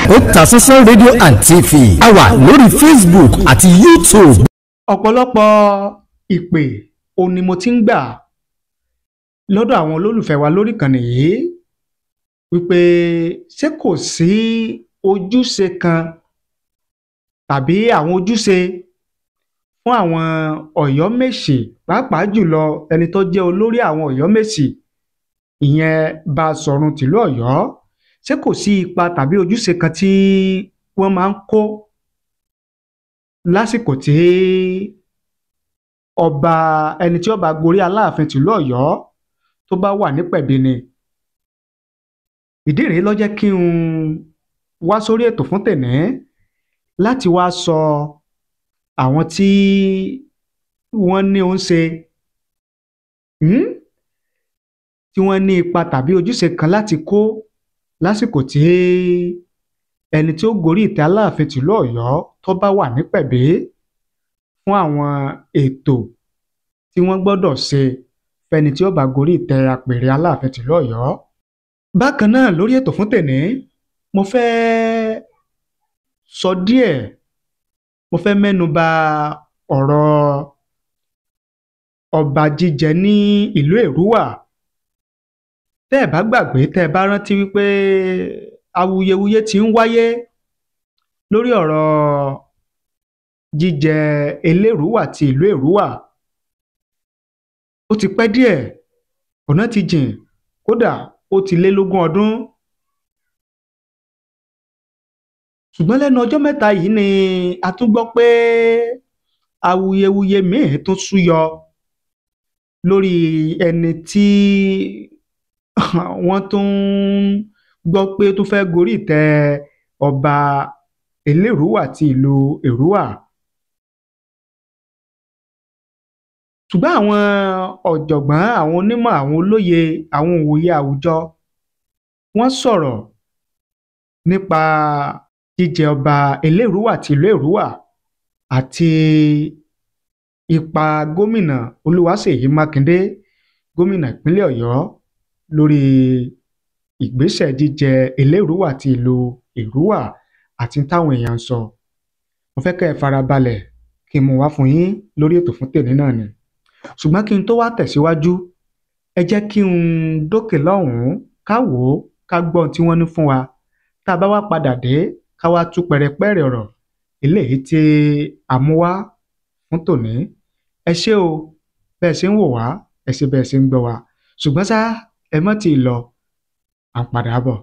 Otasansan rédíò and TV a wà lórí Facebook àti YouTube. ọ̀pọ̀lọpọ̀ ìpè òun ni mo ti ń gbà lọ́dọ̀ àwọn olólùfẹ́ wa lórí ìkànnì yìí wípé ṣé kò sí ojúṣe kan tàbí àwọn ojúṣe fún àwọn Ọ̀yọ́mèsì pàápàá jùlọ ẹni tó jẹ́ olórí àwọn Ọ̀yọ́mèsì ìyẹn Basọ̀run tìlú Ọ̀yọ́, ṣé kò sí ipa tàbí ojúṣe kan tí wọ́n máa ń kó lásìkò tí ọba ẹni tí ó bá gorí Aláàfin tìlú Ọ̀yọ́ tó bá wà nípẹ̀bí ni. Ìdí rèé ló jẹ́ kí n wá sórí ètò fún tèmi láti wá sọ àwọn tí wọ́n ní ó ń ṣe tí wọ́n ní ipa tàbí ojúṣe kan láti kó lásìkò tí ẹni tí ó gorí ìtẹ́ Aláàfin tìlú Ọ̀yọ́ tó bá wà nípẹ̀bí fún àwọn ètò tí wọ́n gbọ́dọ̀ ṣe fẹ́ni tí ó bá gorí ìtẹ́ apèrè Aláàfin tìlú Ọ̀yọ́. Bákan náà lórí ètò fún tèmi mo fẹ́ sọ díẹ̀, mo fẹ́ mẹ́nu bà ọ̀rọ̀ ọba jíjẹ ní ìlú Èrúwà. Tẹ́ ẹ bá gbàgbé, tẹ́ ẹ bá rántí wípé awuyewuye ti ń wáyé lórí ọ̀rọ̀ jíjẹ Elérúwà ti ìlú Èrúwà. Ó ti pẹ́ díẹ̀, ọ̀nà ti jìn, kódà ó ti lé lógún ọdún. Ṣùgbọ́n lẹ́nu ọjọ́ mẹ́ta yìí ni a tún gbọ́ pé awuyewuye míì tún súyọ lórí ẹni tí wọ́n tún gbọ́ pé tó fẹ́ gorí ìtẹ́ ọba Elérúwà ti ìlú Èrúwà. Ṣùgbọ́n àwọn ọ̀jọ̀gbọ́n, àwọn onímọ̀, àwọn olóye, àwọn òǹwòye àwùjọ wọ́n sọ̀rọ̀ nípa jíjẹ ọba Elérúwà ti ìlú Èrúwà àti ipa gómìnà Olúwaṣèyí Mákindé, gómìnà ìpínlẹ̀ Ọ̀yọ́, lórí ìgbésẹ̀ jíjẹ Elérúwà ti ìlú Èrúwà àti táwọn èèyàn ń sọ. Mo fẹ́ kẹ́ ẹ farabalẹ̀ kí n mú wá fún yín lórí ètò fún tèmi náà ni. Ṣùgbọ́n kí n tó wá tẹ̀síwájú, ẹ jẹ́ kí n dókè lọ́hùn-ún ká wò ó, ká gbọ́ ohun tí wọ́n ní fún wa. Tá a bá wá padà dé, ká wá tú pẹ̀rẹ̀pẹ̀rẹ̀ ọ̀rọ̀ eléyìí tí a mú wá fún tòní. Ẹ ṣé o bẹ́ẹ̀ ṣe ń wò wá, ẹ ṣé bẹ́ẹ̀ ṣe ń gbọ́ wa. Ṣùgbọ́n ṣá ẹ má tí ì lọ, à ń padà bọ̀.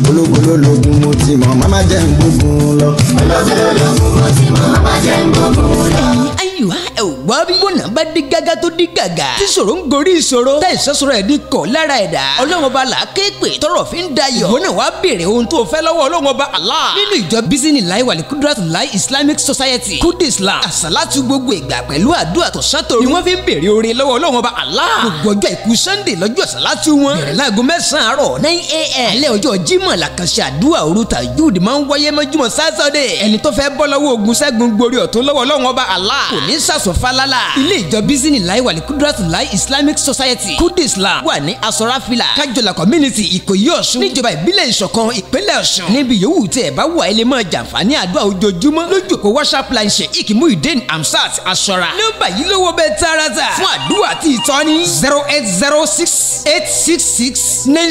Ológun lógun mo ti mọ̀, màmá jẹ́ ń gbógun lọ. Ológun lógun mo ti mọ̀, màmá jẹ́ ń gbógun lọ. Ayùhá ẹ̀ ò gbọ́ bí bọ́nà bá dé gágá tó dé gàgà. Tí ìṣòro ń gorí ìṣòro, tá ìṣòro ẹ̀ ní kọ̀ lára ẹ̀dá. Ọlọ́run ọba là á ké pè tọrọ fi ń dayọ̀. Ìwọ náà wá béèrè ohun tó fẹ́ lọ́wọ́ Ọlọ́run ọba Allah. Nínú ìjọ Bismillah wal Qudratullahi Islamic Society Kudu Islam, àsàlátù gbogbo ìgbà pẹ̀lú àdúrà tó sátòrò ni wọ́n fi ń béèrè oore lọ́wọ́ Ọlọ́run ọba Allah. Gbogbo ọjọ́ ìkú Sunday lọ́jọ́ àsàlátù wọn. Bẹ̀rẹ̀ láago 9 àárọ̀ 9 a.m. Alẹ́ ọjọ́ Jímọ̀ làkànṣe àdúrà òru Tahajjud máa ń wáyé mọ́júmọ́ Saturday. Ẹni tó fẹ́ bọ́ lọ́wọ́ ogun ṣẹ́gun gborí ọ̀tún lọ́wọ́ Ọlọ́run ọba Allah kò ní sàsọ̀ falala. Ilé ìjọ Bismillah wal Qudratullahi Islamic Society Kudu Islam wà ní Asorafila Kájọlá community Ìkòyí Ọ̀ṣun níjọba ìbílẹ̀ Ìṣọ̀kan ìpínlẹ̀ Ọ̀ṣun. Níbi yòówù tí ẹ bá wà ẹ lè máa jàǹfààní àdúrà ojoojúmọ́ lójú òpó WhatsApp line Sheikh Muhyiddin Hamzat Asora. Nọ́mbà yìí lówó bẹ́ẹ̀ tààràtà fún àdúrà àti ìtọ́ni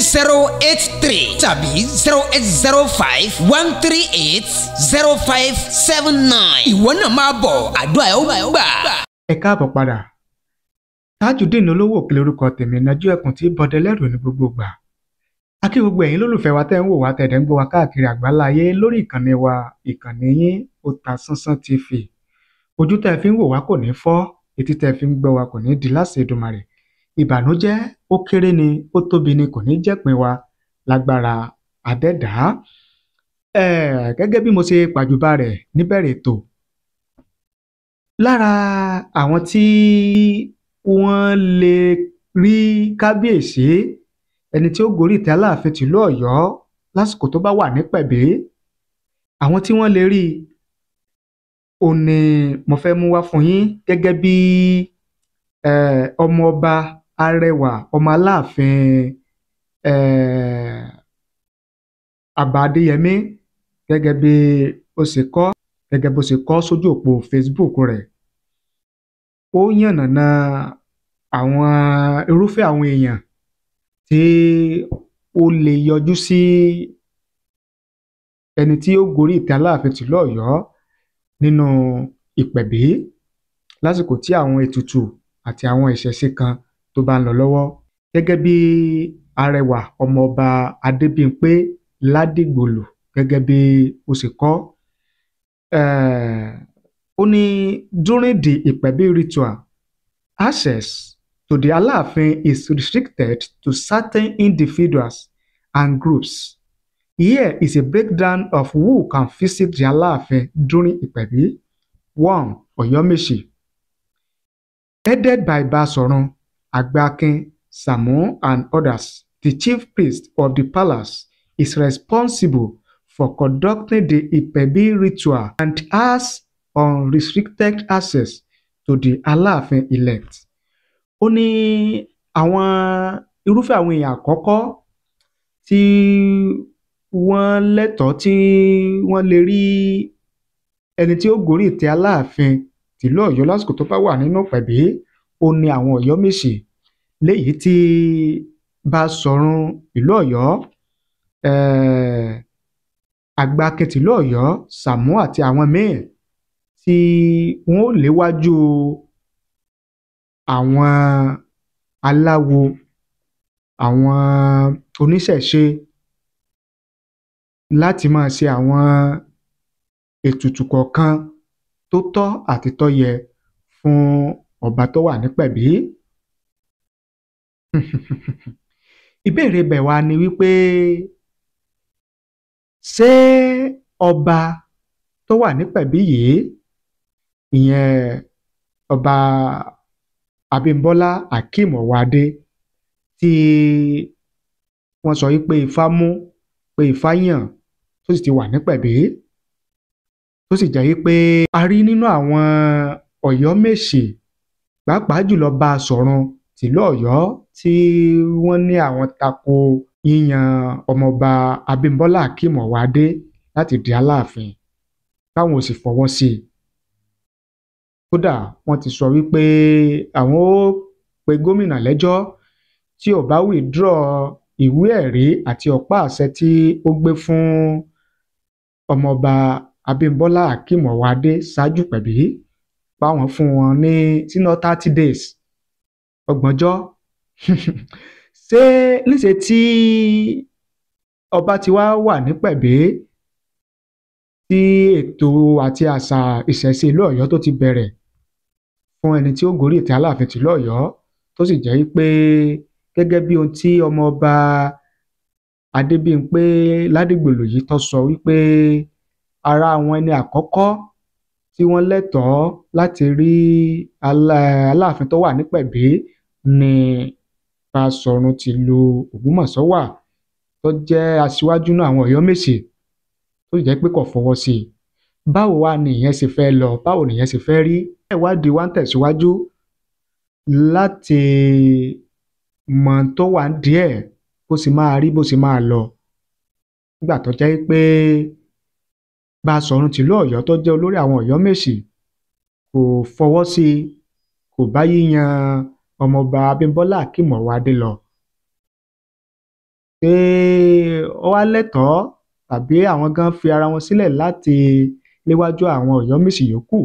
08068669083 tàbí 08051380579. Ìwọ náà máa bọ̀ àdúrà ẹ̀ ó gbà. Ẹ káàbọ̀ padà. Tajudeen Olówó Òkèlè orúkọ tèmi, nájú ẹkùn tí bọdẹ lẹ́rù ní gbogbo ìgbà. A kí gbogbo ẹ̀yin lólùfẹ́ wa tẹ́ ń wò wá, tẹ́ dẹ̀ ń gbọ́ wa káàkiri àgbáláyé lórí ìkànnì wa, ìkànnì yín Otasansan TV. Ojú tẹ́ fi ń wò wá kò ní fọ́, etí tẹ́ fi ń gbọ́ wa kò ní di láṣẹ Èdùmàrè. Ìbànújẹ́ ó kéré ni, ó tóbi ni, kò ní jẹ́pin wa lágbára Adẹ́dàá. Gẹ́gẹ́ bí mo ṣe pàjùbà rẹ̀ níbẹ̀rẹ̀ ètò, lára àwọn tí wọ́n lè rí kábíyèsí ẹni tí ó gorí ìtẹ́ Aláàfin tìlú Ọ̀yọ́ lásìkò tó bá wà nípẹ̀bí, àwọn tí wọ́n lè rí òun ni mo fẹ́ mú wá fún yín gẹ́gẹ́ bí ọmọ ọba arẹwà, ọmọ Aláàfin Àbá Adéyẹmí gẹ́gẹ́ bí ó ṣe kọ sójú òpó Facebook rẹ̀. Ó yànnàná àwọn irúfẹ́ àwọn èèyàn tí ó lè yọjú sí ẹni tí ó gorí ìtẹ́ Aláàfin tìlú Ọ̀yọ́ nínú ìpẹ̀bí lásìkò tí àwọn ètùtù àti àwọn ìṣẹ̀ṣe kan tó bá ń lọ lọ́wọ́. Gẹ́gẹ́ bí arẹwà ọmọọba Adébímpé Ládìgbòlù gẹ́gẹ́ bí ó ṣe kọ, ó ní during the ìpẹ̀bí ritual, access to the Aláàfin is restricted to certain individuals and groups. Here is a breakdown of who can visit the Aláàfin during ìpẹ̀bí. 1. Ọ̀yọ́mèsì. Headed by Baṣọ̀run Àgbàkin Sàámú and others, the chief priest of the palace is responsible for conducting the ìpẹ̀bí ritual and has unrestricted access to the Aláàfin elect. Ó ní àwọn irúfẹ́ àwọn èèyàn àkọ́kọ́ tí wọ́n lẹ́tọ̀ọ́ tí wọ́n lè rí ẹni tí ó gorí ìtẹ́ Aláàfin tìlú Ọ̀yọ́ lásìkò tó bá wà nínú ìpẹ̀bí, ó ní àwọn Ọ̀yọ́mèsì, léyìí tí Baṣọ̀run ìlú Ọ̀yọ́, Àgbàkin tìlú Ọ̀yọ́, Sàámú àti àwọn míì tí wọ́n ó léwájú àwọn aláwo, àwọn oníṣẹ̀ṣe láti máa ṣe àwọn ètùtù kọ̀ọ̀kan tó tọ́ àti tó yẹ fún ọba tó wà nípẹ̀bí. Ìbéèrè bẹ̀ wá ni wípé ṣé ọba tó wà nípẹ̀bí yìí, ìyẹn ọba Abímbọ́lá Akeem Ọwọ́adé tí wọ́n sọ wípé Ifá mú, pé Ifá yàn, tó sì ti wà nípẹ̀bí, tó sì jẹ́ wípé a rí nínú àwọn Ọ̀yọ́mèsì pàápàá jùlọ Baṣọ̀run tìlú Ọ̀yọ́ tí wọ́n ní àwọn tako yíyan ọmọọba Abímbọ́lá Akeem Ọwọ́adé láti di Aláàfin, táwọn ò sì fọwọ́ sí i. Kódà wọ́n ti sọ wípé àwọn ó pe gómìnà lẹ́jọ́ tí ò bá withdraw ìwé ẹ̀rí àti ọ̀pá àṣẹ tí ó gbé fún ọmọọba Abímbọ́lá Akeem Ọwọ́adé ṣáájú ìpẹ̀bí, báwọn fún wọn ní sínú 30 days, 30 ọjọ́. Ṣé níṣe tí ọba ti wá wà nípẹ̀bí, tí ètò àti àṣà ìṣẹ̀ṣe ìlú Ọ̀yọ́ tó ti bẹ̀rẹ̀ fún ẹni tí ó gorí ìtẹ́ Aláàfin tìlú Ọ̀yọ́, tó sì jẹ́ pé gẹ́gẹ́ bí ohun tí ọmọọba Adébímpé Ládìgbòlù yìí tó sọ wípé ara àwọn ẹni àkọ́kọ́ tí wọ́n lẹ́tọ̀ọ́ láti rí Aláàfin tó wà nípẹ̀bí ni Baṣọ̀run tìlú Ògbómọ̀ṣọ́ wà, tó jẹ́ aṣíwájú náà àwọn Ọ̀yọ́mèsì, tó sì jẹ́ pé kò fọwọ́ sí i. Báwo wá ni ìyẹn ṣe fẹ́ lọ? Báwo ni ìyẹn ṣe fẹ́ rí? Ìwádìí wa ń tẹ̀síwájú láti mọ tó wà díẹ̀ bó sì máa rí, bó sì máa lọ, nígbà tó jẹ́ pé Baṣọ̀run tìlú Ọ̀yọ́ tó jẹ́ olórí àwọn Ọ̀yọ́mèsì kò fọwọ́ sí i, kò bá yíyan ọmọọba Abímbọ́lá Akeem Ọwọ́adé lọ. Ṣé ó wá lẹ́tọ̀ọ́ tàbí àwọn gan fi ara wọn sílẹ̀ láti léwájú àwọn Ọ̀yọ́mèsì yòókù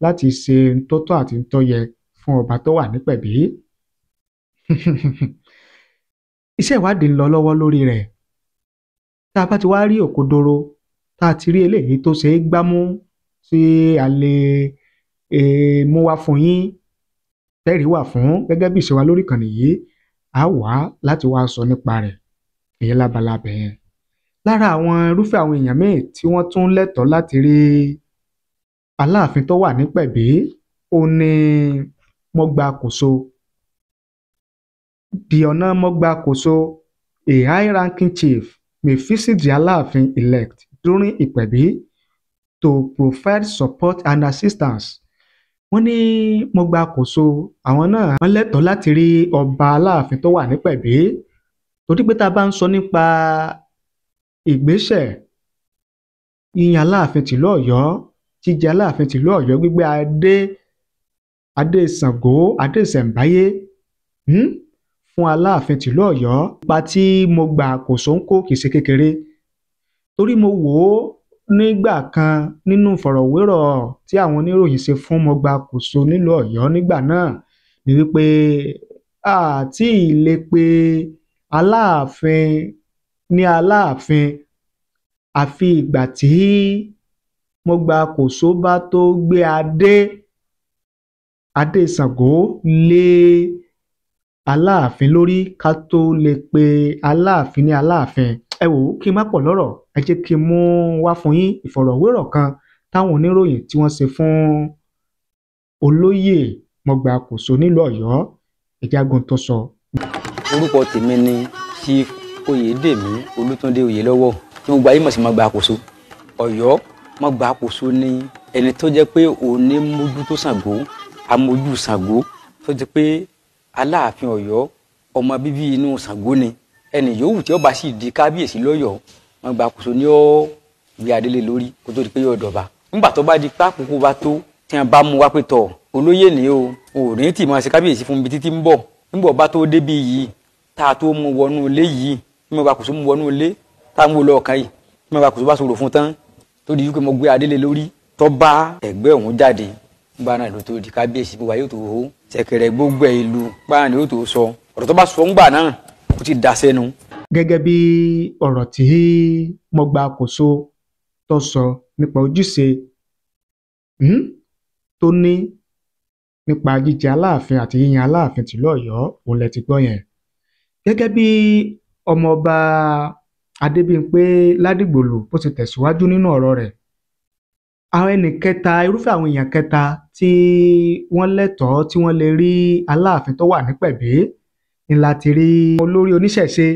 láti ṣe tó tọ́ àti tó yẹ fún ọba tó wà nípẹ̀bí? Iṣẹ́ ìwádìí ń lọ lọ́wọ́ lórí rẹ̀. Tá a bá ti wá rí òkodoro, tá a ti rí eléyìí tó ṣe é gbámú tí a lè mú wá fún yín, tẹ́rìí wà fún gẹ́gẹ́ bí ìṣe wa lórí ìkànnì yìí, á wá láti wá sọ nípa rẹ̀, ìyẹn lábala bẹ̀yẹn. Lára àwọn irúfẹ́ àwọn èèyàn míì tí wọ́n tún lẹ́tọ̀ọ́ láti rí Aláàfin tó wà nípẹ̀bí, ó ní Mọ́gbàkòso. The Ọ̀nà Mọ́gbàkòso, a high-ranking chief, may visit the Aláàfin elect during ìpẹ̀bí to provide support and assistance. Wọ́n ní Mọ́gbàkòso àwọn náà wọ́n lẹ́tọ̀ọ́ láti rí ọba Aláàfin tó wà nípẹ̀bí, torí pé tá a bá ń sọ nípa ìgbésẹ̀ yíyan Aláàfin tìlú Ọ̀yọ́, jíjẹ Aláàfin tìlú Ọ̀yọ́, gbígbé adé Ṣàngó, adé ìṣẹ̀ǹbáyé fún Aláàfin tìlú Ọ̀yọ́. Ipa tí mo gbà àkóso ń kó kìí ṣe kékeré, torí mo wò ó nígbà kan nínú ìfọ̀rọ̀wérọ̀ tí àwọn oníròyìn ṣe fún mo gba àkóso nílùú Ọ̀yọ́ nígbà náà, ni wípé àti lè pe Aláàfin ní Aláàfin àfi ìgbà tí mo gba àkóso bá tó gbé adé Ṣàngó lé Aláàfin lórí ká tó lè pe Aláàfin ní Aláàfin. Ẹ wò ó, kí n má pọ̀ lọ́rọ̀, ẹ jẹ́ kí n mú wá fún yín ìfọ̀rọ̀wérọ̀ kan táwọn oníròyìn tí wọ́n ṣe fún olóyè mo gba àkóso nílùú Ọ̀yọ́. Ìjágun tó sọ. Orúkọ tèmi ni Chief Oyèdèmí Olútúndé Oyèlọ́wọ̀ tí wọ́n gba ayé mọ̀ sí mo gba àkóso Ọ̀yọ́. Mo gba àkóso ní ẹni tó jẹ́ pé òun ní mójútó Ṣàngó, amójú Ṣàngó, tó jẹ́ pé Aláàfin Ọ̀yọ́ ọmọ bíbí inú Ṣàngó ni. Ẹni yòówù tí ó bá sì di kábíyèsí lọ́yọ̀ọ́, mo gba àkóso ní ó gbé adélé lórí kó tó di pé yóò dọ̀ba. Nígbà tó bá di pápákọ̀ bá tó tí wọ́n bá mú wá pé tọ̀ olóyè ni o ò ní tì máa ṣe kábíyèsí fún mi títí ń bọ̀. Nígbà bá tó débi yìí tá a tó mú wọnú ilé yìí, mo gba àkóso mú wọnú ilé tá a mú lọ ọ̀kan yìí, mo gba àkóso bá sọ̀rọ̀ fún tán tó di wípé mo gbé adélé lórí tó bá ẹgbẹ́ òun jáde. Nígbà náà ló tó di kábíyèsí gbogbo ayé tó hó ṣẹ̀kẹ̀rẹ̀ gbogbo ìlú gbáà ni ó tó sọ ọ̀rọ̀ tó bá sọ ńgbà náà ó ti dà sẹ́nu. Gẹ́gẹ́ bí ọ̀rọ̀ tí mo gba àkóso tó sọ nípa ojúṣe tó ní nípa jíjẹ Aláàfin àti yíyan Aláàfin tìlú Ọ̀yọ́, òun lẹ ti gbọ́ yẹn. Gẹ́gẹ́ bí ọmọọba Adébímpé Ládìgbòlù bó ti tẹ̀síwájú nínú ọ̀rọ̀ rẹ̀, àwọn ẹnì kẹta, irúfẹ́ àwọn èèyàn kẹta tí wọ́n lẹ́tọ̀ọ́ tí wọ́n lè rí Aláàfin tó wà ní pẹ̀bí ni láti rí olórí oníṣẹ̀ṣe.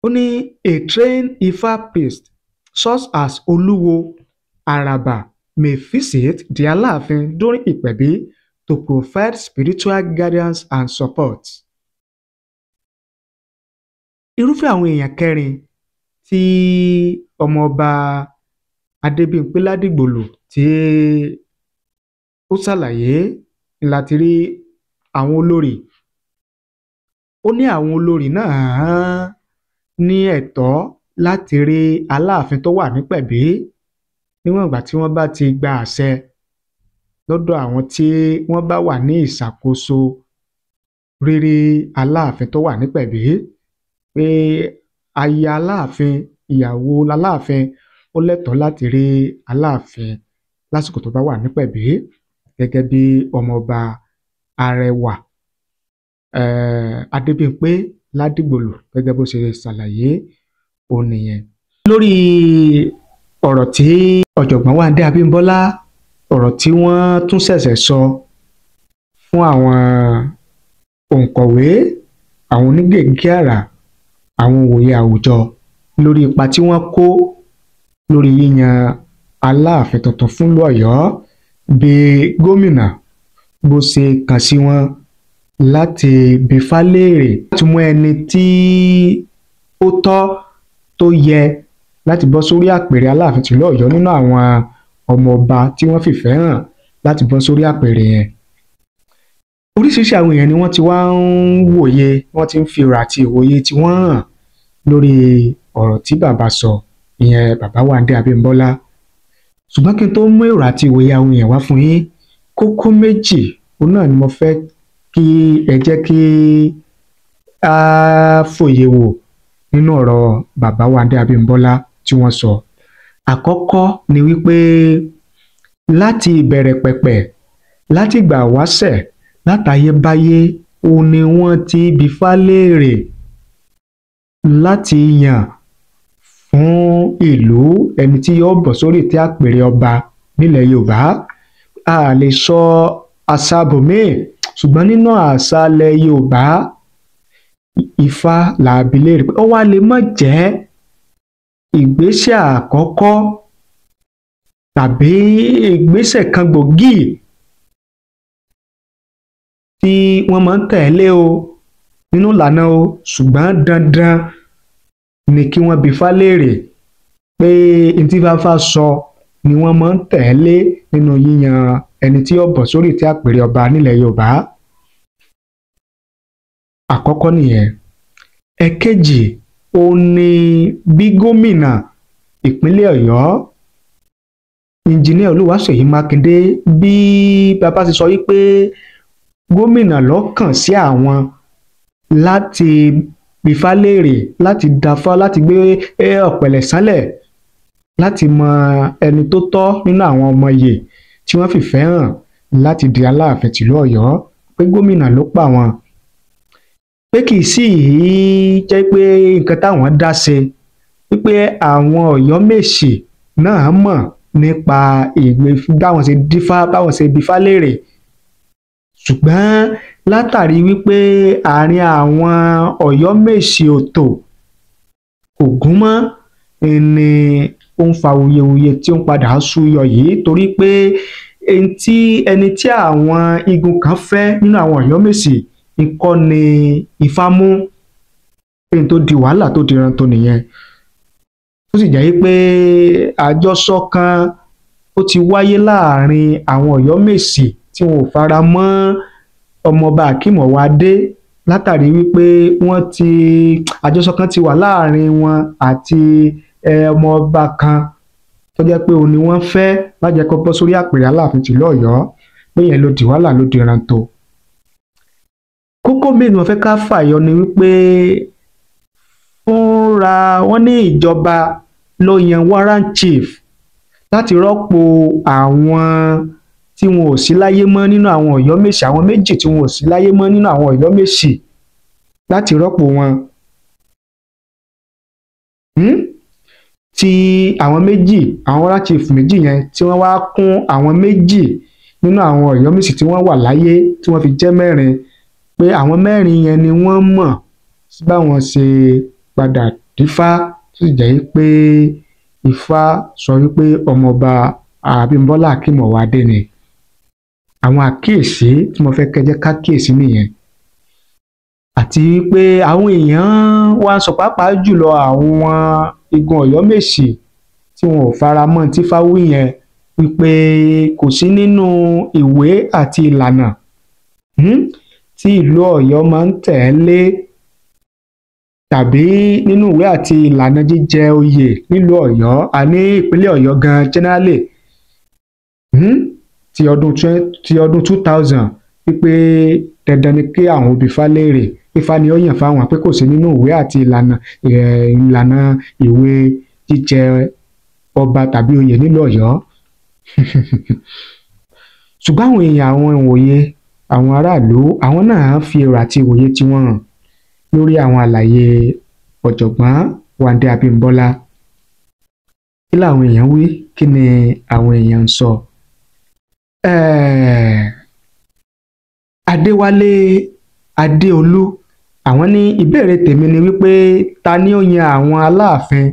Ó ní a trained Ifa priest such as Olúwo Àràbà may visit the Aláàfin during ìpẹ̀bí to provide spiritual guidance and support. Irúfẹ́ àwọn èèyàn kẹrin tí ọmọọba Adébímpé Ládìgbòlù tí ó ṣàlàyé láti rí àwọn olórí. Ó ní àwọn olórí náà ní ẹ̀tọ́ láti rí Aláàfin tó wà nípẹ̀bí níwọ̀n ìgbà tí wọ́n bá ti gba àṣẹ lọ́dọ̀ àwọn tí wọ́n bá wà ní ìṣàkóso rírí Aláàfin tó wà nípẹ̀bí, pé aya Aláàfin, ìyàwó Aláàfin ó lẹ́tọ̀ọ́ láti rí Aláàfin lásìkò tó bá wà nípẹ̀bí, gẹ́gẹ́ bí ọmọọba Arẹwà Adébímpé Ládìgbòlù gẹ́gẹ́ bó ṣe ṣàlàyé òun nìyẹn. Lórí ọ̀rọ̀ tí ọ̀jọ̀gbọ́n Wándé Abímbọ́lá, ọ̀rọ̀ tí wọ́n tún ṣẹ̀ṣẹ̀ sọ fún àwọn òǹkọ̀wé, àwọn onígègé àrà, àwọn òǹwòye àwùjọ lórí ipa tí wọ́n kó lórí yíyan Aláàfin tuntun fúnlùú Ọ̀yọ́, bí gómìnà bó ṣe kàn sí wọn láti bi Ifá léèrè láti mú ẹni tí ó tọ́ tó yẹ láti bọ́ sórí àpèrè Aláàfin tìlú Ọ̀yọ́ nínú àwọn ọmọ ọba tí wọ́n fìfẹ́ hàn láti bọ́ sórí àpèrè yẹn. Oríṣiríṣi àwọn èèyàn ni wọ́n ti wá ń wòye, wọ́n ti ń fi èrò àti ìwòye tí wọ́n hàn lórí ọ̀rọ̀ tí bàbá sọ, ìyẹn bàbá Wándé Abímbọ́lá. Ṣùgbọ́n kí n tó mú èrò àti ìwòye àwọn èèyàn wá fún yín, kókó méjì òun náà ni mo fẹ́ kí ẹ jẹ́ kí a fòye wò nínú ọ̀rọ̀ bàbá Wándé Abímbọ́lá tí wọ́n sọ. Àkọ́kọ́ ni wípé láti ìbẹ̀rẹ̀ pẹ̀pẹ̀, láti ìgbà wáṣẹ̀, látayébáyé, òun ni wọ́n ti bi Ifá léèrè láti yàn fún ìlú ẹni tí yóò bọ̀ sórí ìtẹ́ àpèrè ọba nílẹ̀ Yorùbá. A lè sọ àṣà bòmíì, ṣùgbọ́n nínú àṣà ilẹ̀ Yorùbá, Ifá là á bi léèrè pé ó wá lè má jẹ́ ìgbésẹ̀ àkọ́kọ́ tàbí ìgbésẹ̀ kan gbòógì tí wọ́n máa ń tẹ̀lé o nínú ìlànà o, ṣùgbọ́n dandan ni kí wọ́n bi Ifá léèrè pé ntí Ifá sọ ni wọ́n máa ń tẹ̀lé nínú yíyan ẹni tí ó bọ̀ sórí ìtẹ́ àpèrè ọba nílẹ̀ Yorùbá. Àkọ́kọ́ nìyẹn. Ẹ̀kejì ó ní bí gómìnà ìpínlẹ̀ Ọ̀yọ́ Engineer Olúwaṣèyí Mákindé bí bàbá ti sọ wípé gómìnà ló kàn sí àwọn láti bi Ifá léèrè, láti dáfá, láti gbé ọ̀pẹ̀lẹ̀ sánlẹ̀, láti mọ ẹni tó tọ́ nínú àwọn ọmọye tí wọ́n fìfẹ́ hàn láti di Aláàfin tìlú Ọ̀yọ́, pé gómìnà ló pa wọn, pé kì í sì jẹ́ pé nǹkan táwọn dá ṣe, wípé àwọn Ọ̀yọ́mèsì náà mọ̀ nípa ìgbé báwọn ṣe dífá, báwọn ṣe bi Ifá léèrè, ṣùgbọ́n látàrí wípé àárín àwọn Ọ̀yọ́mèsì òtò kò gún mọ́ ni ó ń fa wuyewuye tí ó ń padà súyọ yìí, torí pé ẹni tí àwọn igun kan fẹ́ nínú àwọn Ọ̀yọ́mèsì ikọ́ ni Ifá mú, èyí tó di wàhálà tó di rántó nìyẹn. Ó sì jẹ́ pé àjọsọ kan ó ti wáyé láàrin àwọn Ọ̀yọ́mèsì tí wọn ò fara mọ́ ọmọọba Akeem Ọwọ́adé, látàrí wípé àjọsọ kan ti wà láàrin wọn àti ọmọọba kan tó jẹ́ pé òun ni wọ́n fẹ́ lájẹ́ kó bọ́ sórí àpèrè Aláàfin tìlú Ọ̀yọ́, pé yẹn ló di wàhálà ló di rántó. Kókó méjì wọ́n fẹ́ ká fàyọ ni wípé fúnra wọn ní ìjọba ló yan warrant chief láti rọ́pò àwọn tí wọn ò sí láyé mọ́ nínú àwọn Ọ̀yọ́mèsì, àwọn méjì tí wọn ò sí láyé mọ́ nínú àwọn Ọ̀yọ́mèsì, láti rọ́pò wọn. Tí àwọn méjì, àwọn warrant chief méjì yẹn tí wọ́n wá kún àwọn méjì nínú àwọn Ọ̀yọ́mèsì tí wọ́n wà láyé tí wọ́n fi jẹ́ mẹ́rin, pé àwọn mẹ́rin yẹn ni wọ́n mọ̀ sí báwọn ṣe padà dífá, tó sì jẹ́ pé Ifá sọ wípé ọmọọba Abímbọ́lá Akeem Ọwọ́adé ni. Àwọn àkíyèsí tí mo fẹ́ kẹ́ jẹ́ ká kíyèsí nìyẹn. Àti wípé àwọn èèyàn wá ń sọ, pàápàá jùlọ àwọn igun Ọ̀yọ́mèsì tí wọn ò fara mọ́ tí Ifá wí yẹn, wípé kò sí nínú ìwé àti ìlànà tí ìlú Ọ̀yọ́ máa ń tẹ̀lé, tàbí nínú ìwé àti ìlànà jíjẹ oyè nílùú Ọ̀yọ́, àní ìpínlẹ̀ Ọ̀yọ́ gan generally, ti ọdún 2000, wípé dandan ni kí àwọn bi Ifá léèrè, Ifá ni ó yàn fáwọn, pé kò sí nínú ìwé àti ìlànà ìwé jíjẹ ọba tàbí oyè nílùú Ọ̀yọ́. Ṣùgbọ́n àwọn èèyàn, àwọn ìwòye, àwọn aráàlú, àwọn náà fi èrò àti ìwòye tí wọ́n hàn lórí àwọn àlàyé ọ̀jọ̀gbọ́n Wándé Abímbọ́lá. Kí làwọn èèyàn wí? Kí ni àwọn èèyàn ń sọ? Adéwálé Adéolú, àwọn ní ìbéèrè tèmi ni wípé ta ni ó yan àwọn aláàfin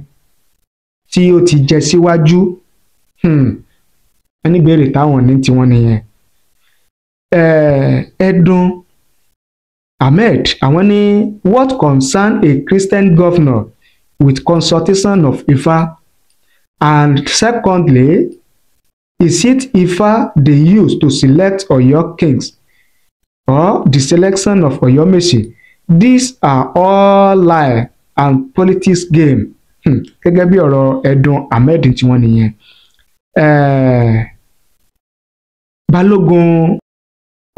tí ó ti jẹ síwájú? Ẹni béèrè táwọn ní tiwọn nìyẹn. Ẹdùn Ahmed, àwọn ní what concern a Christian governor with consultation of Ifá, and secondly, is it Ifá they use to select Ọ̀yọ́ kings or the selection of Ọ̀yọ́mèsì? These are all lie and politics game. Gẹ́gẹ́ bí ọ̀rọ̀ Ẹdùn Ahmed tí wọ́n nìyẹn. Balógun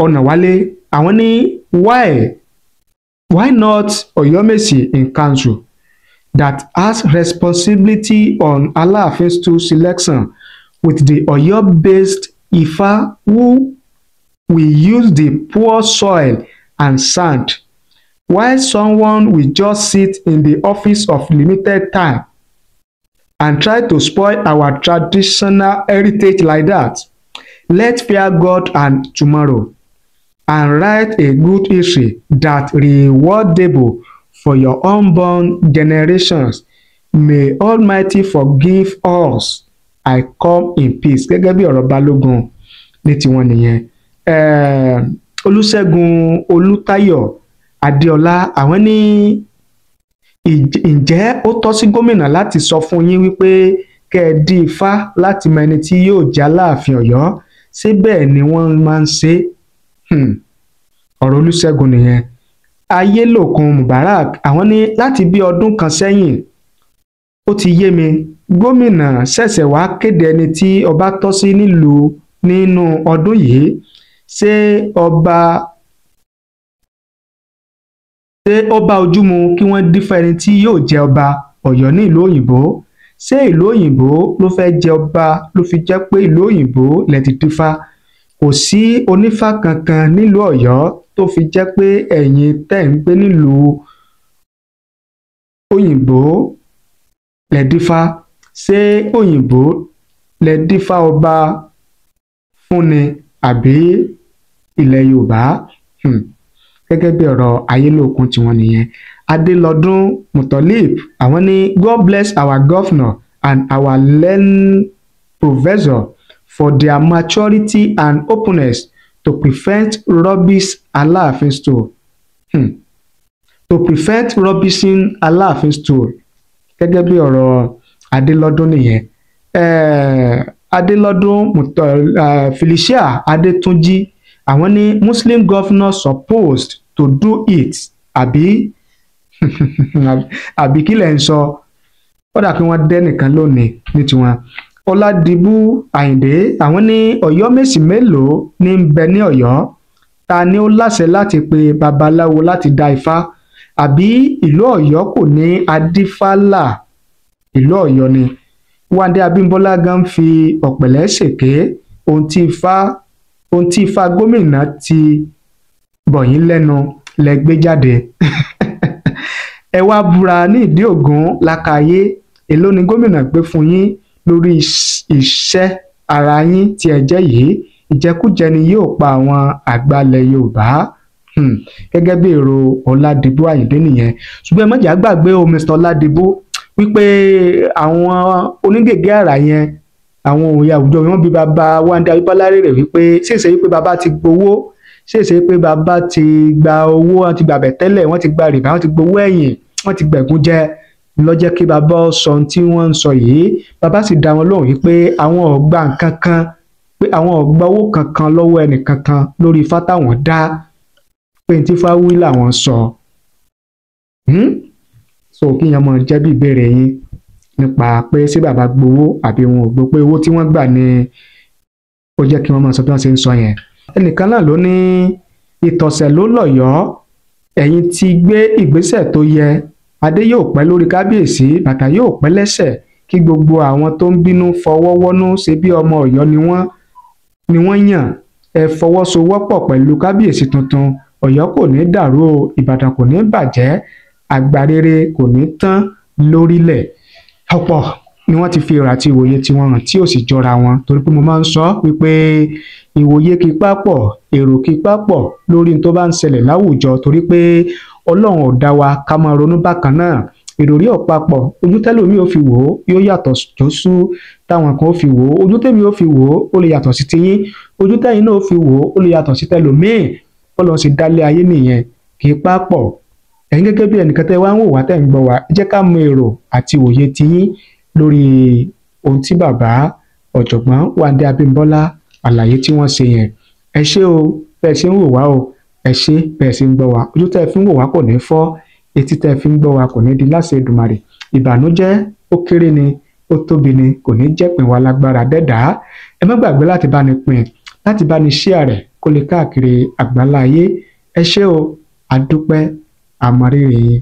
Ọ̀nàwálé, àwọn ní why not Ọ̀yọ́mèsì in council that has responsibility on Aláàfin's stool selection with the Ọ̀yọ́-based Ifá who will use the poor soil and sand, while someone will just sit in the office of limited time and try to spoil our traditional heritage like that. Let's fear God and tomorrow and write a good history that rewardable for your unborn generations. May Almighty forgive us. I come in peace. Gẹ́gẹ́ bí ọ̀rọ̀ Balógun ní tiwọn nìyẹn. Olúṣẹ́gun Olútáyọ̀ Adéọlá, àwọn ní ǹjẹ́ ó tọ́ sí gómìnà láti sọ fún yín wípé kẹ́ ẹ dí ifá láti mọ ẹni tí yóò jẹ́ Aláàfin Ọ̀yọ́ ṣé bẹ́ẹ̀ ni wọ́n máa ń ṣe ọ̀rọ̀ Olúṣẹ́gun nìyẹn. Ayélòkun Mubarak àwọn ní láti bí ọdún kan sẹ́yìn ó ti yé mi gómìnà ṣẹ̀ṣẹ̀ wá kéde ẹni tí ọba tọ́ sí nílùú nínú ọdún yìí ṣé ọba ojú mu kí wọ́n dífá ẹni tí yóò jẹ ọba Ọ̀yọ́ ní ìlú òyìnbó ṣé ìlú òyìnbó ló fẹ́ jẹ ọba ló fi jẹ́ pé ìlú òyìnbó lẹ ti dífá kò sí onífá kankan nílùú Ọ̀yọ́ tó fi jẹ́ pé ẹ̀yin tẹ́ ń gbé nílùú òyìnbó lẹ dífá ṣé òyìnbó lẹ dífá ọba fúnni àbí ilẹ̀ Yorùbá gẹ́gẹ́ bí ọ̀rọ̀ Ayélòkun tiwọn nìyẹn. Adélọ́dún Mutolib àwọn ní God bless our governor and our learned professor for their maturity and openness to prevent rubbish Aláàfin stool. To prevent rubbishing Aláàfin stool gẹ́gẹ́ bí ọ̀rọ̀ Adélọ́dún nìyẹn. Adélọ́dún Felicia Adétúnjí àwọn ní Muslim governor supposed to do it àbí kí lẹ̀ ń sọ ó dà kí wọ́n dẹ́ nìkan lónìí ní tiwọn. Ọládìbú Àyìndé àwọn ní Ọ̀yọ́ Mèsì mélòó ní ń bẹ ní Ọ̀yọ́ ta ni ó láṣẹ láti pe babaláwo láti dá ifá àbí ìlú Ọ̀yọ́ kò ní adífálà ìlú Ọ̀yọ́ ni. Wándé Abímbọ́lá gan fi ọ̀pẹ̀lẹ̀ ṣèké ohun tí ifá gómìnà ti bọ̀yín lẹ́nu lẹ gbé jáde. Ẹ wá búra ní ìdí ògún lákàyé èló ni gómìnà gbé fún yín lórí iṣẹ́ ara yín tí ẹ jẹ́ yìí ìjẹkújẹ ni yóò pa àwọn àgbàlẹ̀ Yorùbá gẹ́gẹ́ bí èrò Ọládìbú Àyìndé nìyẹn. Ṣùgbọ́n ẹ má jà gbàgbé o Mr. Ọládìbú wípé àwọn onígègé àrà yẹn àwọn òye àwùjọ wọn bí bàbá Wándé Abímbọ́lá rèrè wípé ṣèṣe wípé bàbá ti gbowó ṣèṣe pé bàbá ti gba owó wọn ti gbàbẹ̀ tẹ́lẹ̀ wọ́n ti gba rìbá wọ́n ti gbowó ẹ̀yìn wọ́n ti gbẹ̀gún jẹ lọ́jọ́ kí bàbá sọ ohun tí wọ́n ń sọ yìí bàbá sì dá wọn lóhùn wípé àwọn ò gba nǹkan kan pé àwọn ò gba owó kankan lọ́wọ́ ẹnì kankan lórí ifá táwọn dá pé ní tí fáwí làwọn sọ. So kí yẹn mọ jẹ́ bí ìbéèrè yín nípa pé ṣé bàbá gbowó àbí wọn ò gbọ́ pé owó tí wọ́n gbà ni ó jẹ́ kí wọ́n máa sọ bí wọ́n ṣe ń sọ yẹn. Ẹnìkan náà ló ní ìtọ̀sẹ̀ ló lọ́yọ̀ọ́ ẹ̀yin ti gbé ìgbésẹ̀ tó yẹ adé yóò pẹ́ lórí kábíyèsí bàtà yóò pẹ́ lẹ́sẹ̀ kí gbogbo àwọn tó ń bínú fọwọ́ wọ́nú ṣe bí ọmọ Ọ̀yọ́ ni wọ́n yàn ẹ fọwọ́sowọ́pọ̀ pẹ̀lú kábíyèsí tuntun Ọ̀yọ́ kò ní dàrú o Ìbàdàn kò ní bàjẹ́ àgbà rere kò ní tán lórílẹ̀. Ọ̀pọ̀ ni wọ́n ti fi èrò àti ìwòye tí wọ́n hàn tí ò sì jọra wọn torí pé mo máa ń sọ wípé ìwòye kì í papọ̀ èrò kì í papọ̀ lórí tó bá ń ṣẹlẹ̀ láwùjọ torí pé Ọlọ́run ò dá wa ká máa ronú bákan náà ìròrí ò papọ̀ ojú tẹ́lòmí ò fi wò ó yóò yàtọ̀ tó sú táwọn kan ó fi wò ó ojú tèmi ó fi wò ó lè yàtọ̀ sí tiyín ojú tẹ́yin náà ó fi wò ó lè yàtọ̀ sí tẹ́lòmíì Ọlọ́run sì dálé ayé nìyẹn kì í papọ̀ ẹ̀yin gẹ́gẹ́ bí ẹnìkan tẹ́ wá ń wò wá tẹ́ ń gbọ́ wá jẹ́ ká mọ èrò àti òye tiyín lórí ohun tí bàbá ọ̀jọ̀gbọ́n Wándé Abímbọ́lá àlàyé tí wọ́n ṣe yẹn. Ẹ ṣé o bẹ́ẹ̀ ṣe ń wò wá o ẹ ṣé bẹ́ẹ̀ ṣe ń gbọ́ wá ojú tẹ́ fi ń wò wá kò ní fọ́ etí tẹ́ fi ń gbọ́ wá kò ní di láṣẹ Èdùmàrè ìbànújẹ́ ó kéré ni ó tóbi ni kò ní jẹ́ pín wa lágbára dẹ́dàá. Ẹ má gbàgbé láti bá ní pín láti bá ní share rẹ̀ kó lè káàkiri àgbáńlá ayé. Ẹ ṣé o àdúpẹ́ àmọ̀rírì yín.